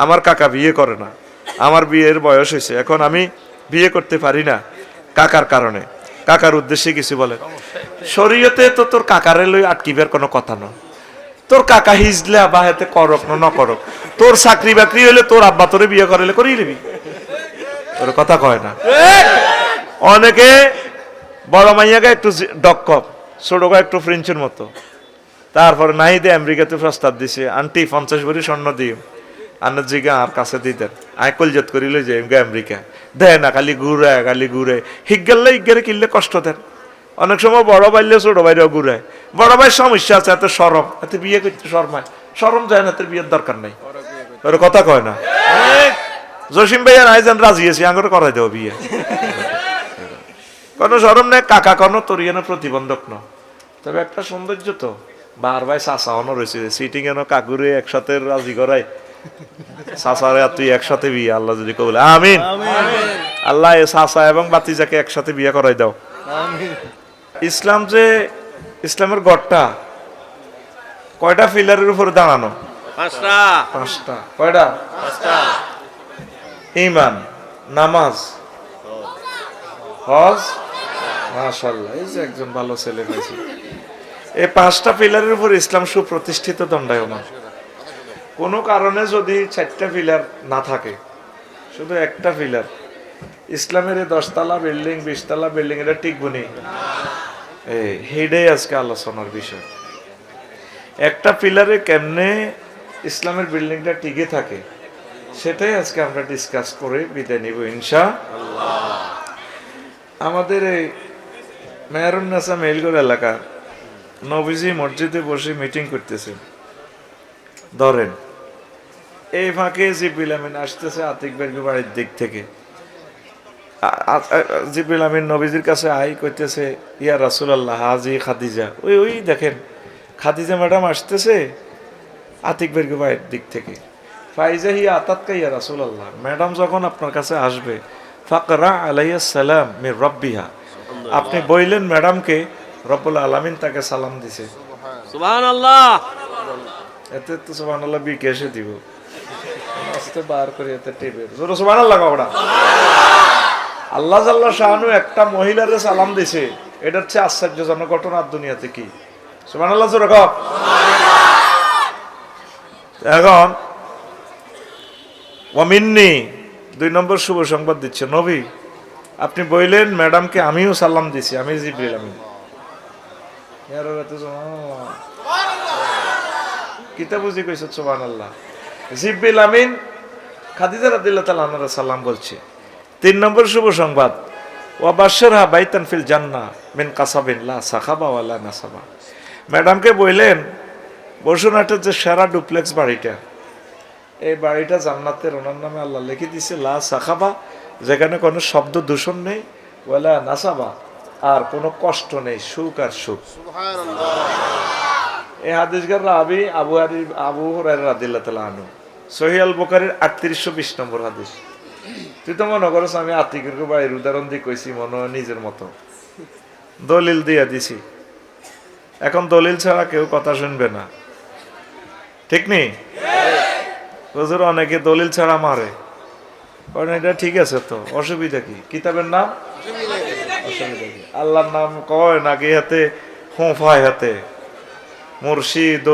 আমার কাকা বিয়ে করে না, আমার বিয়ের বয়স হয়েছে, এখন আমি বিয়ে করতে পারি না কাকার কারণে, কাকার উদ্দেশ্যে কিছু বলে। শরীয়তে তো তোর কাকারে লই আটকিবার কোনো কথা নয়। তোর কাকা হিজলা বা হাতে করক না করক, তোর চাকরি বাকরি হইলে তোর আব্বা তোরে বিয়ে করাইলে করিয়ে নিবি, তোর কথা কয় না। অনেকে বড় মাইয়াকে একটু ডক্কপ, ছোট একটু ফ্রেঞ্চের মতো, তারপরে নাই দে আমেরিকাতে প্রস্তাব দিছে, আন্টি 50 ভরি স্বর্ণ দিম, আন্নার জিগা আর কাছে দিতেন, আয় কলজত করিল যে আমেরিকা দেয় না, খালি ঘুরে হিগেললে হিগেরে কিনলে কষ্ট দেন। অনেক সময় বড় বাইলে ছোট বাইরেও ঘুরায়, বড় ভাই সমস্যা আছে, এত সরম, এত বিয়ে করতে সরম যায় না, তোর বিয়ের দরকার নাই, ওর কথা কয় না। জসিম ভাইয়া নাই যেন রাজি আছি, আঙুরে করাই দেবো বিয়ে, কোনো সরম নেই, কাকা কোনো তোর ইয়ে প্রতিবন্ধক ন। তবে একটা সৌন্দর্য তো বার ভাই চাষা অন রয়েছে, সিটিং এন কাকুরে একসাথে রাজি করাই, চাষারে আর তুই একসাথে বিয়ে, আল্লাহ যদি কবলে আমিন। আল্লাহ এ চাষা এবং বাতিজাকে একসাথে বিয়ে করাই দাও। ইসলাম যে ইসলামের গড়টা কয়টা ফিলারের উপরে দাঁড়ানো? পাঁচটা। কয়টা? ঈমান, নামাজ, হজ, মাশাআল্লাহ, এই যে একজন ভালো ছেলে হয়েছে। এই পাঁচটা পিলারের উপর ইসলাম সুপ্রতিষ্ঠিত দণ্ডায়মান। কোনো কারণে যদি 4টা পিলার না থাকে, শুধু একটা পিলার, ইসলামের 10 তলা বিল্ডিং 20 তলা বিল্ডিং এটা টিকবো নি, হেডেই আজকে আলোচনার বিষয়। একটা পিলারে কেমনে ইসলামের বিল্ডিংটা টিকে থাকে সেটাই আজকে আমরা ডিসকাস করে বিদায় নিব ইনশাআল্লাহ। আমাদের এই মেহেরুন্নেসা মেইলগড় এলাকা নবীজি মসজিদে বসে মিটিং করতেছে, ধরেন এই ফাঁকে জিবরিল আমিন আসতেছে আতিক বেরগি বাড়ির দিক থেকে। জিবরিল আমিন নবীজির কাছে আই কইতেছে, ইয়া রাসূলুল্লাহ হাজি খাদিজা, ওই দেখেন খাদিজা ম্যাডাম আসতেছে আতিক বেরগি বাড়ির দিক থেকে। ফাইজা হিয়া আতাতকা ইয়া রাসূলুল্লাহ, ম্যাডাম যখন আপনার কাছে আসবে ফাকরা আলাইহিস সালাম মির রাব্বিহা, আপনি বললেন ম্যাডামকে রব্বুল আলামিন তাকে সালাম দিছে। সুবহানাল্লাহ। এতে তো সুবহানাল্লাহ বিকেশে দিব, আস্তে বার করে এতে টিপে জোরে সুবহানাল্লাহ কওড়া। আল্লাহ জাল্লা শাআনু একটা মহিলারে সালাম দিছে, এটা হচ্ছে আশ্চর্যজনক ঘটনা দুনিয়াতে। কি সুবহানাল্লাহ জোরে কও। এখন ওয়ামিন্নি 2 নম্বর শুভ সংবাদ দিচ্ছে, নবী আপনি বললেন ম্যাডামকে আমিও সালাম দিছি, আমি জিবরিল আমিন। কিতা বুঝি কইছে সুবহানাল্লাহ। জিবরিল আমিন খাদিজা রাদিয়াল্লাহু তাআলা আনহার সালাম বলছে। 3 নম্বর শুভ সংবাদ, ওয়া বাশশিরহা বাইতান ফিল জান্নাহ মিন কাসাবিন লা সাখাবা ওয়ালা নাসাবা, ম্যাডামকে বললেন বসুনাটের যে সেরা ডুপ্লেক্স বাড়িটা, এই বাড়িটা জান্নাতের ওনার নামে আল্লাহ লিখে দিছে, লা সাখাবা, যেখানে কোনো শব্দ দূষণ নেই, ওয়ালা নাসাবা, আর কোনো কষ্ট নেই, সুখ আর সুখ। এই হাদিসগার রাবি আবু হুরায়রা রাদিয়াল্লাহু তাআলা আনহু, সহিহ আল বুখারীর 3820 নম্বর হাদিস। তুই তো মনে করছ আমি আতিকের বাড়ির উদাহরণ দিয়ে কইছি মনে হয় নিজের মতো, দলিল দিয়া দিছি। এখন দলিল ছাড়া কেউ কথা শুনবে না, ঠিক নেই? হুজুর অনেকে দলিল ছাড়া মারে, কারণ এটা ঠিক আছে তো, অসুবিধা কি? কিতাবের নাম অসুবিধা কি? আল্লাহর নাম কয় নাকি হাতে হোঁফায় হাতে মুর্শিদ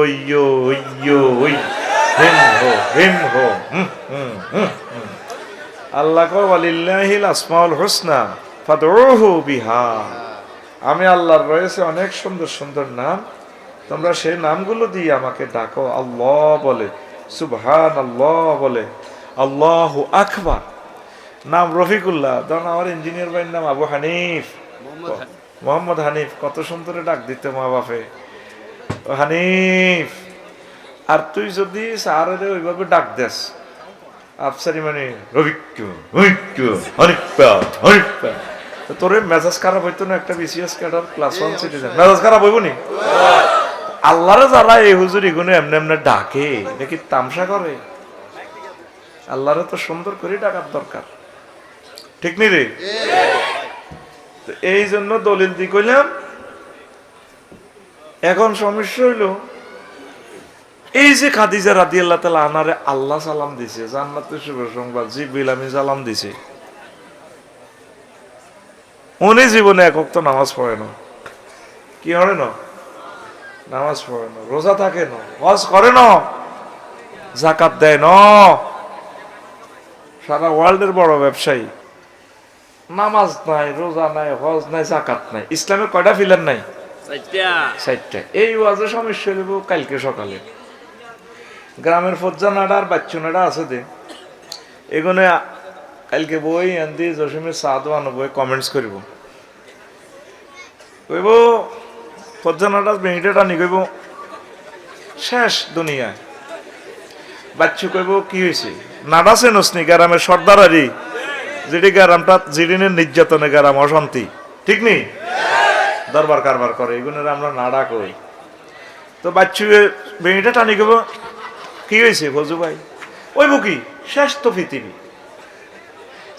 আল্লাহ কয় ওয়ালিল্লাহিল আসমাউল হুসনা ফাদউহু বিহা, আমি আল্লাহর রয়েছে অনেক সুন্দর সুন্দর নাম, তোমরা সেই নামগুলো দিয়ে আমাকে ডাকো। আল্লাহ বলে, সুবহানাল্লাহ বলে, আল্লাহু আকবার। নাম রফিকুল্লাহ, ধরুন আমার ইঞ্জিনিয়ার ভাইয়ের নাম আবু হানিফ, মোহাম্মদ হানিফ, কত সুন্দর ডাক দিতে মা বাপে, হানিফ। আর তুই যদি স্যারের ওইভাবে ডাক দেস আফসারি মানে রবিক্কু তোর মেজাজ খারাপ হইতো না? একটা বিসিএস ক্যাডার ক্লাস 1 সিটিজেন মেজাজ খারাপ হইব নি? আল্লাহরে যারা এই হুজুর এগুলো এমনি এমনি ডাকে, নাকি তামসা করে? আল্লাহরে তো সুন্দর করে ডাকার দরকার, ঠিক নি রে? এই জন্য দলিল দি কইলাম। এখন সমস্যা হইল এই যে খাদিজা রাদিয়াল্লাহু তাআলা আনহারে আল্লাহ সালাম দিছে, জান্নাতের শুভ সংবাদ, জিবরিল আমিন সালাম দিছে, উনি জীবনে এক ওয়াক্ত নামাজ পড়ে না। কি হয় না? নামাজ পড়ে না, রোজা থাকে না, হজ করে না, যাকাত দেয় না। সারা ওয়ার্ল্ডের বড় ব্যবসায়ী, নামাজ নাই, রোজা নাই, হজ নাই, যাকাত নাই। ইসলামের কয়টা ফিলার নাই? চারটা। এই ওয়াজে সমস্যা হইব কালকে সকালে। গ্রামের ফজ্জা নাড়া আর বাচ্চু নাড়া আছে দে, এগুলো কালকে বই আনদি জসিমের সাদ আনবো, কমেন্টস করব, কইব ফজ্জা নাড়া বেঁটে টানি, কইব শেষ দুনিয়ায়। বাচ্চু কইব কি হয়েছে? নাড়া চেনসনি গ্রামের সর্দারারি, যেটি গ্রামটা জিরিনের নির্যাতনে গ্রাম অশান্তি, ঠিক নেই, দরবার কারবার করে, এগুলোর আমরা নাড়া কই। তো বাচ্চু বেঁটে টানি কইব কি হয়েছে ফজু ভাই? ওই বুকি শেষ তো পৃথিবী।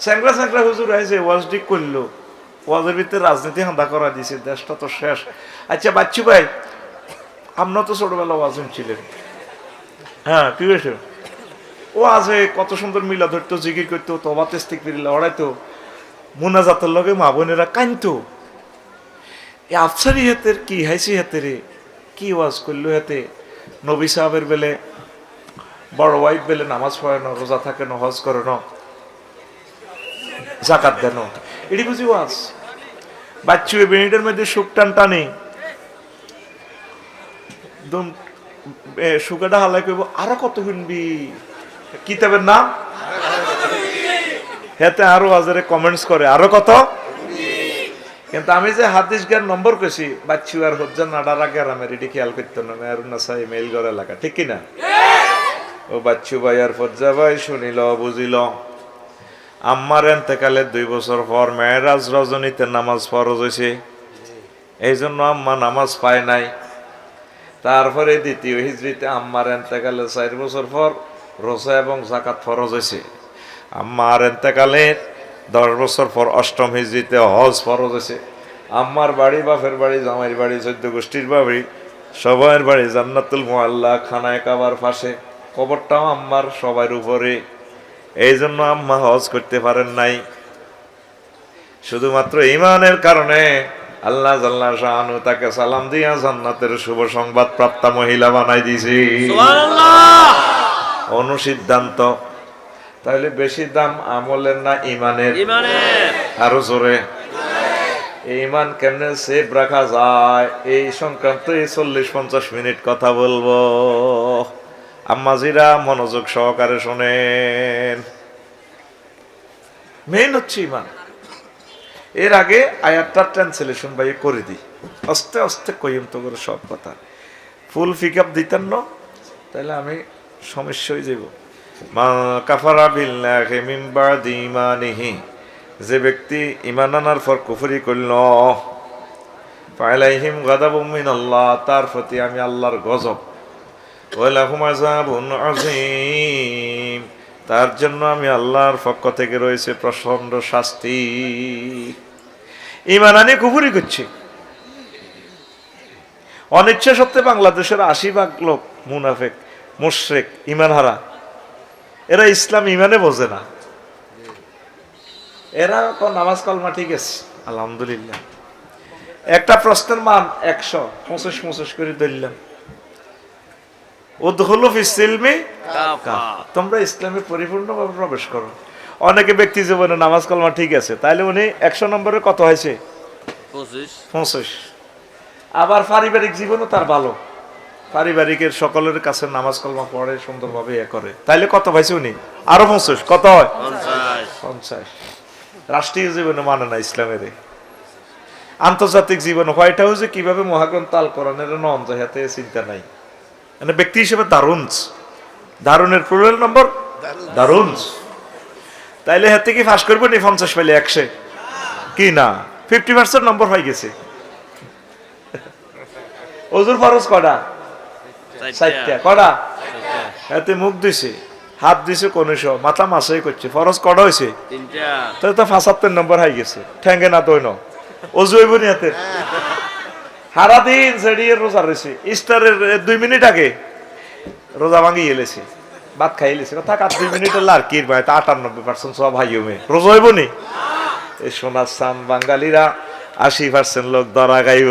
স্যাংরা স্যাংরা হুজুর আইছে, ওয়াজ ঠিক করলো, ওয়াজের ভিতরে রাজনীতি হান্দা করা দিছে, দেশটা তো শেষ। আচ্ছা বাচ্চু ভাই, আপনার তো ছোটবেলা ওয়াজ ছিলেন, হ্যাঁ কি হয়েছে? ও আছে কত সুন্দর মিলা ধরতো, জিকির করতো, তবা তেস্তিক ফিরিলা ওড়াইতো, মুনাজাতের লগে মা বোনেরা কানতো। এই আফসারি হাতের কি হাইসি হাতে রে, কি ওয়াজ করলো হাতে? নবী সাহেবের বেলে, বড় ওয়াইফ বেলে নামাজ পড়ে না, রোজা থাকে না, হজ করে না, জাকাত দেন, এটি বুঝি ওয়াজ? বাচ্চু বেনিটের মধ্যে সুখ টান টানে, সুগাটা হালাই কইব আরো কত শুনবি, কিতাবের নাম হেতে আরো হাজারে কমেন্টস করে আরো কত। কিন্তু আমি যে হাদিস জ্ঞান নম্বর কইছি, বাচ্চু আর হজ্জান নাডার আগে আমার এটি খেয়াল করতো না, মেয়ারুন্না সাই মেইল করে এলাকা, ঠিক কিনা? ও বাচ্চু ভাই আর ফজ্জা ভাই শুনিল, বুঝিল, আম্মার এন্তেকালের 2 বছর পর মেয়েরাজ রজনীতে নামাজ ফরজ হয়েছে, এই জন্য আম্মা নামাজ পায় নাই। তারপরে দ্বিতীয় হিজরিতে আম্মার এন্তেকালের 4 বছর পর রোজা এবং যাকাত ফরজ হয়েছে। আম্মার এন্তেকালের 10 বছর পর 8ম হিজরিতে হজ ফরজ হয়েছে। আম্মার বাড়ি, বাপের বাড়ি, জামাইয়ের বাড়ি, 14 গোষ্ঠীর বাড়ি, সবার বাড়ি জান্নাতুল মুআল্লা, খানায় কাবার পাশে, কবরটাও আম্মার সবার উপরে। এই জন্য আম্মা হজ করতে পারেন নাই। শুধুমাত্র ঈমানের কারণে আল্লাহ জাল্লা শাআনু তাকে সালাম দিয়া জান্নাতের শুভ সংবাদ প্রাপ্তা মহিলা বানাই দিয়েছি। সুবহানাল্লাহ। অনুসিদ্ধান্ত। তাহলে বেশি দাম আমলের না ঈমানের? ঈমানের। আরো জোরে। ঈমান কেমনে সেভ রাখা যায় এই সংক্রান্ত 40-50 মিনিট কথা বলবো। আম্মাজিরা মনোযোগ সহকারে শোনেন। মেইন হচ্ছে ঈমান। এর আগে আয়াতটা ট্রান্সলেশন ভাই করে দিই, আস্তে আস্তে কইম তো করে সব কথা, ফুল পিক আপ দিতেন না তাহলে আমি সমস্যা হয়ে যাব। মা কাফারা বিল্লাহি মিন বাদি ঈমানিহি, যে ব্যক্তি ঈমান আনার পর কুফরি করল, ফালাইহিম গাদাবুম মিনাল্লাহ, তার প্রতি আমি আল্লাহর গজব, ওয়া লাহুম আযাবুন আযীম, তার জন্য আমি আল্লাহর পক্ষ থেকে রয়েছে প্রচন্ড শাস্তি। ঈমান আনে কুফরি করছে, অনিচ্ছা সত্ত্বে বাংলাদেশের 80% লোক মুনাফিক, মুশরিক, ঈমান হারা। এরা ইসলাম ঈমানে বোঝে না। এরা নামাজ কালমা ঠিক আছে আলহামদুলিল্লাহ, একটা প্রশ্নের মান 100 করে ধরলাম, উদখুলু ফিস সিলমি কাফা, তোমরা ইসলামে পরিপূর্ণভাবে প্রবেশ করো। অনেকে ব্যক্তি জীবনে নামাজ কালমা ঠিক আছে, তাইলে উনি 100 নম্বরে কত হয়েছে? 25। আবার পারিবারিক জীবনও তার ভালো, পারিবারিকের সকলের কাছে নামাজ কালমা পড়ে সুন্দরভাবে করে, তাইলে কত পাইছে উনি? আরো 25, কত হয়? 50। রাষ্ট্রীয় জীবনে মানে না ইসলামের, আন্তর্জাতিক জীবনে হোয়াইট হাউসে কিভাবে মহাগ্রন্থ আল কোরআনের নন যায় হাতে চিন্তা নাই। মানে ব্যক্তি হিসেবে দারুনের প্লুরাল নম্বর দারুন। তাইলে হাতে কি ফাঁস করবো নি 50 পাইলে 100 কি না? 50% নম্বর হয়ে গেছে। ওজুর ফরজ কটা? 4টা। কটা? হাতে মুখ দিছে, হাত দিছে 19, মাথা মাসাই করছে, ফরজ কটা হয়েছে? 3টা। তাহলে তো 75 নম্বর হয়ে গেছে। ঠ্যাঙ্গে না দই না অজু হইব নি হাতে? সারাদিন সেড়িয়ে রোজা রয়েছে, ইস্টারের 2 মিনিট আগে রোজা ভাঙি এলেছে, ভাত খাই এলেছে, থাক আর 2 মিনিট হলে আর কি ভাই, 98% সব ভাই মে রোজা হইব নি। এই সোনার সান বাঙালিরা 80% লোক ধরা গাইব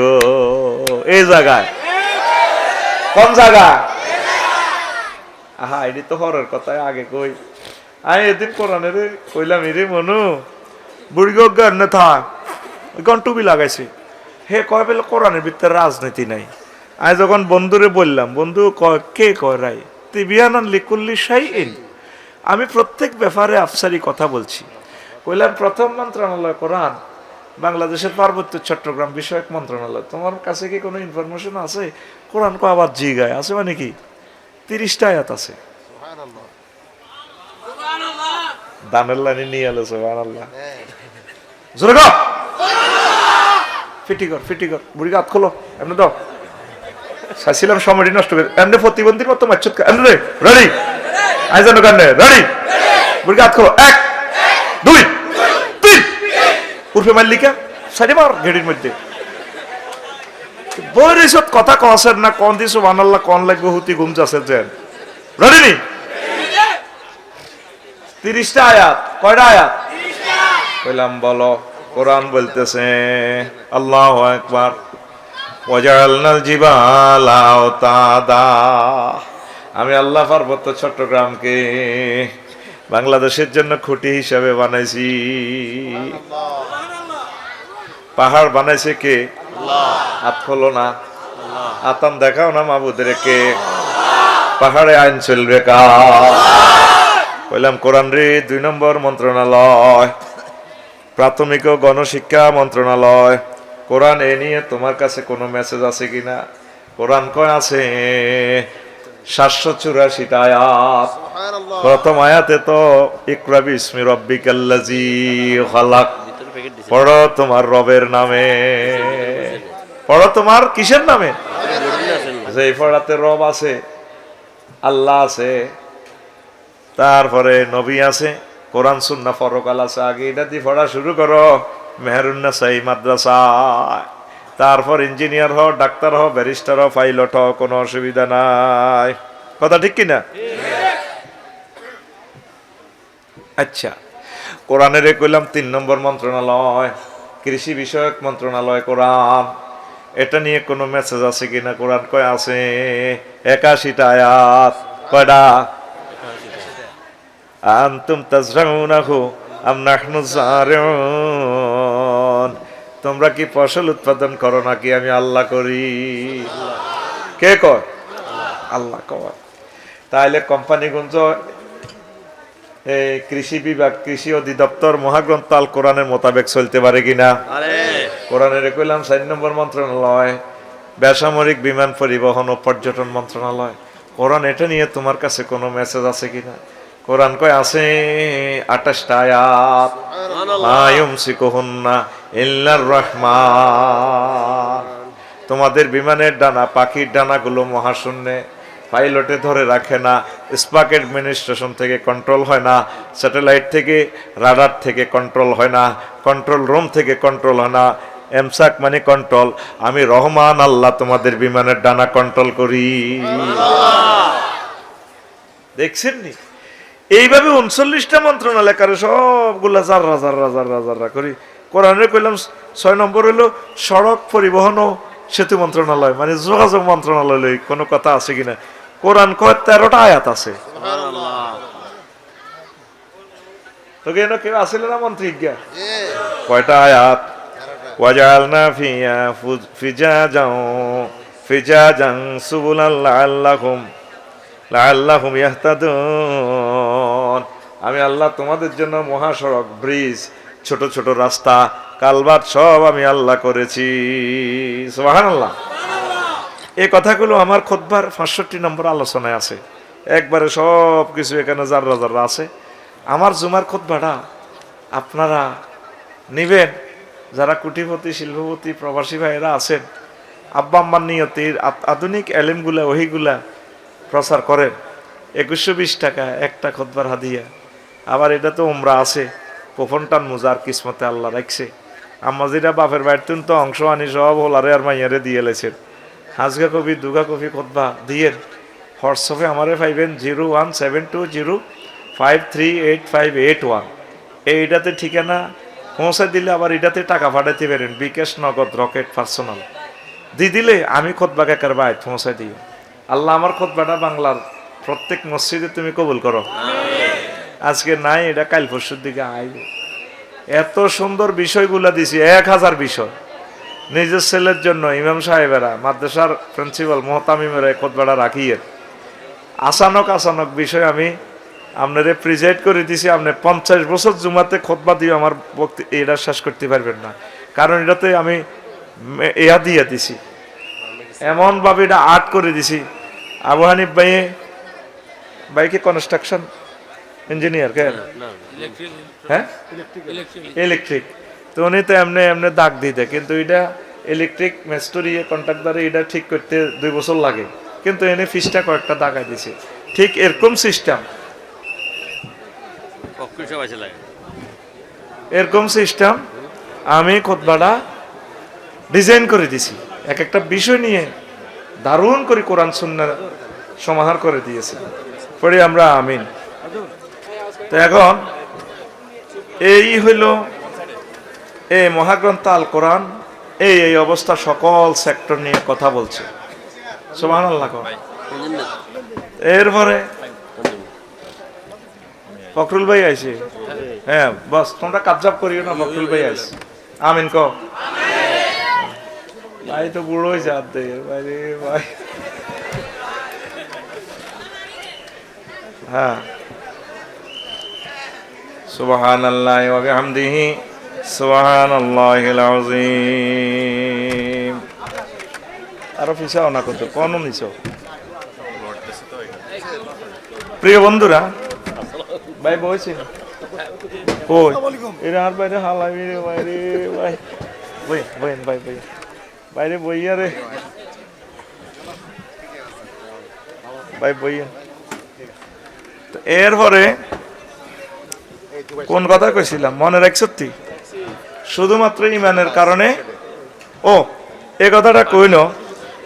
এই জায়গায়। কোন জায়গা? আহা এটি তো হরের কথায় আগে কই। আমি এদিন কোরআনের কইলাম এরে মনু বুড়ি গান না থাক টুপি লাগাইছে, হে কয় পেলে কোরআনের ভিতরে রাজনীতি নাই। আমি যখন বন্ধুরে বললাম, বন্ধু কয় কে কয় রাই তিবিয়ানান লিকুল্লি শাইইন, আমি প্রত্যেক ব্যাপারে আফসারি কথা বলছি। কইলাম প্রথম মন্ত্রণালয় কোরআন, বাংলাদেশের পার্বত্য চট্টগ্রাম বিষয়ক মন্ত্রণালয়, তোমার কাছে কি কোনো ইনফরমেশন আছে? কোরআন কো আবার জিগায় আছে মানে কি 30টা আয়াত আছে। দানের লাইনে নিয়ে এলো সুবহানাল্লাহ। জোরে গো ফিটি কর বুড়ি হাত খোলো এমনি দাও। চাইছিলাম সময়টি নষ্ট করে এমনি প্রতিবন্ধীর মতো মাচ্ছত এমনি রে রেডি আই জানো কান্নে রেডি বুড়ি হাত খোলো 1 2 3 উর্ফে মাল্লিকা সাইডে মার গেটের মধ্যে বইর এসব কথা কছেন না কোন দিছো সুবহানাল্লাহ কোন লাগবে হুতি ঘুম যাচ্ছে যেন রেডি নি 30টা আয়াত। কয়টা আয়াত? 30টা। কইলাম বলো। কোরআন বলতেছে আল্লাহু আকবার ওয়াজআলনাল জিবালা আওতাদা, আমি আল্লাহ পার্বত্য চট্টগ্রামকে বাংলাদেশের জন্য খুঁটি হিসাবে বানাইছি। পাহাড় বানাইছে কে? আল্লাহ। হাত খোলো না, আতান দেখাও না মাবুদের কে? পাহাড়ে আইন চলবে কার? কইলাম কোরআন রে 2 নম্বর মন্ত্রণালয়, প্রাথমিক ও গণশিক্ষা মন্ত্রণালয়। কোরআন এ নিয়ে তোমার কাছে কোনো মেসেজ আছে কিনা? কোরআন কয় আছে 784টা আয়াত। প্রথম আয়াতে তো ইকরা বিসমি রাব্বিকাল্লাযী খালাক, পড়ো তোমার রবের নামে। পড়ো তোমার কিসের নামে? যে পড়াতে রব আছে, আল্লাহ আছে, তারপরে নবী আছে, কোরআন সুন্নাহ ফরকাল আছে। আগে এটা দিয়ে পড়া শুরু করো মেহেরুন্নাসাই মাদ্রাসায়, তারপর ইঞ্জিনিয়ার হও, ডাক্তার হও, ব্যারিস্টার হও, পাইলট হও, কোনো অসুবিধা নাই। কথা ঠিক কিনা? আচ্ছা কোরআনের কইলাম 3 নম্বর মন্ত্রণালয় কৃষি বিষয়ক মন্ত্রণালয় কোরআন, এটা নিয়ে কোনো মেসেজ আছে কিনা? কোরআন কয় আছে 81টা আয়াত। কয়টা? আনতুম তাজরাউনাহু আম নাহনু যারিউন, তোমরা কি ফসল উৎপাদন করো নাকি আমি আল্লাহ করি? কে কয়? আল্লাহ কয়। তাইলে কোম্পানিগঞ্জ এই কৃষি বিভাগ, কৃষি অধিদপ্তর মহাগ্রন্থ আল কোরআনের মোতাবেক চলতে পারে কিনা? কোরআনের কইলাম 4 নম্বর মন্ত্রণালয় বেসামরিক বিমান পরিবহন ও পর্যটন মন্ত্রণালয়। কোরআন এটা নিয়ে তোমার কাছে কোনো মেসেজ আছে কিনা? কোরআন কয় আছে 28টা আয়াত। মা ইউমসিকুহুন্না ইল্লার রহমান, তোমাদের বিমানের ডানা, পাখির ডানাগুলো মহাশূন্যে, পাইলটে ধরে রাখে না, স্পাক অ্যাডমিনিস্ট্রেশন থেকে কন্ট্রোল হয় না, স্যাটেলাইট থেকে রাডার থেকে কন্ট্রোল হয় না, কন্ট্রোল রুম থেকে কন্ট্রোল হয় না, এমসাক মানে কন্ট্রোল। আমি রহমান আল্লাহ তোমাদের বিমানের ডানা কন্ট্রোল করি। দেখছেন নি? এইভাবে 39টা মন্ত্রণালয় করে সবগুলা জাররা জাররা জাররা জাররা করি। কোরআনে কইলাম 6 নম্বর হলো সড়ক পরিবহন ও সেতু মন্ত্রণালয়, মানে যোগাযোগ মন্ত্রণালয়। কোনো কথা আছে কিনা? কোরআন কয় 13টা আয়াত আছে। তো কেন কেউ আসিল না মন্ত্রী গিয়া? কয়টা আয়াত? ওয়াজআলনা ফিয়া ফিজাজান সুবুলাল লাআল্লাহুম ইয়াহতাদুন, আমি আল্লাহ তোমাদের জন্য মহাসড়ক, ব্রিজ, ছোট ছোট রাস্তা, কালভার্ট সব আমি আল্লাহ করেছি। সুবহানাল্লাহ। এই কথাগুলো আমার খুতবার 65 নম্বর আলোচনায় আছে। একবারে সব কিছু এখানে জাররা জাররা আছে। আমার জুমার খুতবাটা আপনারা নিবেন, যারা কোটিপতি, শিল্পপতি, প্রবাসী ভাইয়েরা আছেন, আব্বা আম্মার নিয়তির আধুনিক এলেমগুলা, ওহিগুলা প্রচার করেন। 2120 টাকা একটা খুতবার হাদিয়া। আবার এটা তো উমরা আছে, পোফনটান মুজার কিসমতে আল্লাহ রাখছে। আম্মাজিরা বাপের বাড়িতে তো অংশ আনি সব হোলারে আর মাইয়ারে দিয়ে লেছেন। হাজগা কবি, দুগা কবি খুতবা দিয়েন, হোয়াটসঅ্যাপে আমারে পাইবেন 01720538581। এইটাতে ঠিকানা পৌঁছে দিলে আবার এটাতে টাকা পাঠাতে পারেন, বিকাশ, নগদ, রকেট, পার্সোনাল দিলে আমি খুতবা কাকার বাইত পৌঁছাই দিই। আল্লাহ আমার খুতবাটা বাংলার প্রত্যেক মসজিদে তুমি কবুল করো। আজকে নাই, এটা কাল পরশুর দিকে আইব। এত সুন্দর বিষয়গুলা দিছি, 1000 বিষয় নিজের ছেলের জন্য। ইমাম সাহেবেরা, মাদ্রাসার প্রিন্সিপাল মোহতামিমেরা খুতবাটা রাখিয়ে আচানক বিষয় আমি আপনারে প্রিজাইড করে দিছি। আপনি 50 বছর জুমাতে খুতবা দিয়ে আমার এটা শেষ করতে পারবেন না, কারণ এটাতে আমি ইয়া দিয়ে দিছি, এমন ভাবে এটা আর্ট করে দিছি। আবু হানিফ ভাইকে কনস্ট্রাকশন ইঞ্জিনিয়ার কে, হ্যাঁ ইলেকট্রিক, তো উনি তো এমনি এমনি দাগ দিয়ে দেয়, কিন্তু এটা ইলেকট্রিক মিস্ত্রি কন্ট্রাক্টরে এটা ঠিক করতে 2 বছর লাগে, কিন্তু এনে ফিসটা কয়েকটা দাগাই দিছে। ঠিক এরকম সিস্টেম, এরকম সিস্টেম আমি খুতবাটা ডিজাইন করে দিছি। এক একটা বিষয় নিয়ে দারুণ করে কোরআন সুন্নাহ সমাহার করে দিয়েছে। পড়ি আমরা আমিন। তো এখন এই হইল এই মহাগ্রন্থ আল কোরআন, এই অবস্থা সকল সেক্টর নিয়ে কথা বলছে। সুবহানাল্লাহ। এরপরে ফখরুল ভাই আইছে, হ্যাঁ বস তোমরা কাবজাব করিও না, ফখরুল ভাই আইছে। আমিন কও। ভাই তো বুড়োই জাত দে ভাই, ভাই হ্যাঁ। সুবহানাল্লাহি ওয়া বিহামদিহি সুবহানাল্লাহিল আযীম। আরো পিছাও না কত কোন নিছো। প্রিয় বন্ধুরা, ভাই বইছি কই এর আর বাইরে হালাবি রে বাইরে, ভাই বইন ভাই বাইরে বইয়া রে ভাই বইয়া। তো এরপরে কোন কথা কইছিলাম মনে রাখছতি? শুধুমাত্র ইমানের কারণে, ও এ কথাটা কইল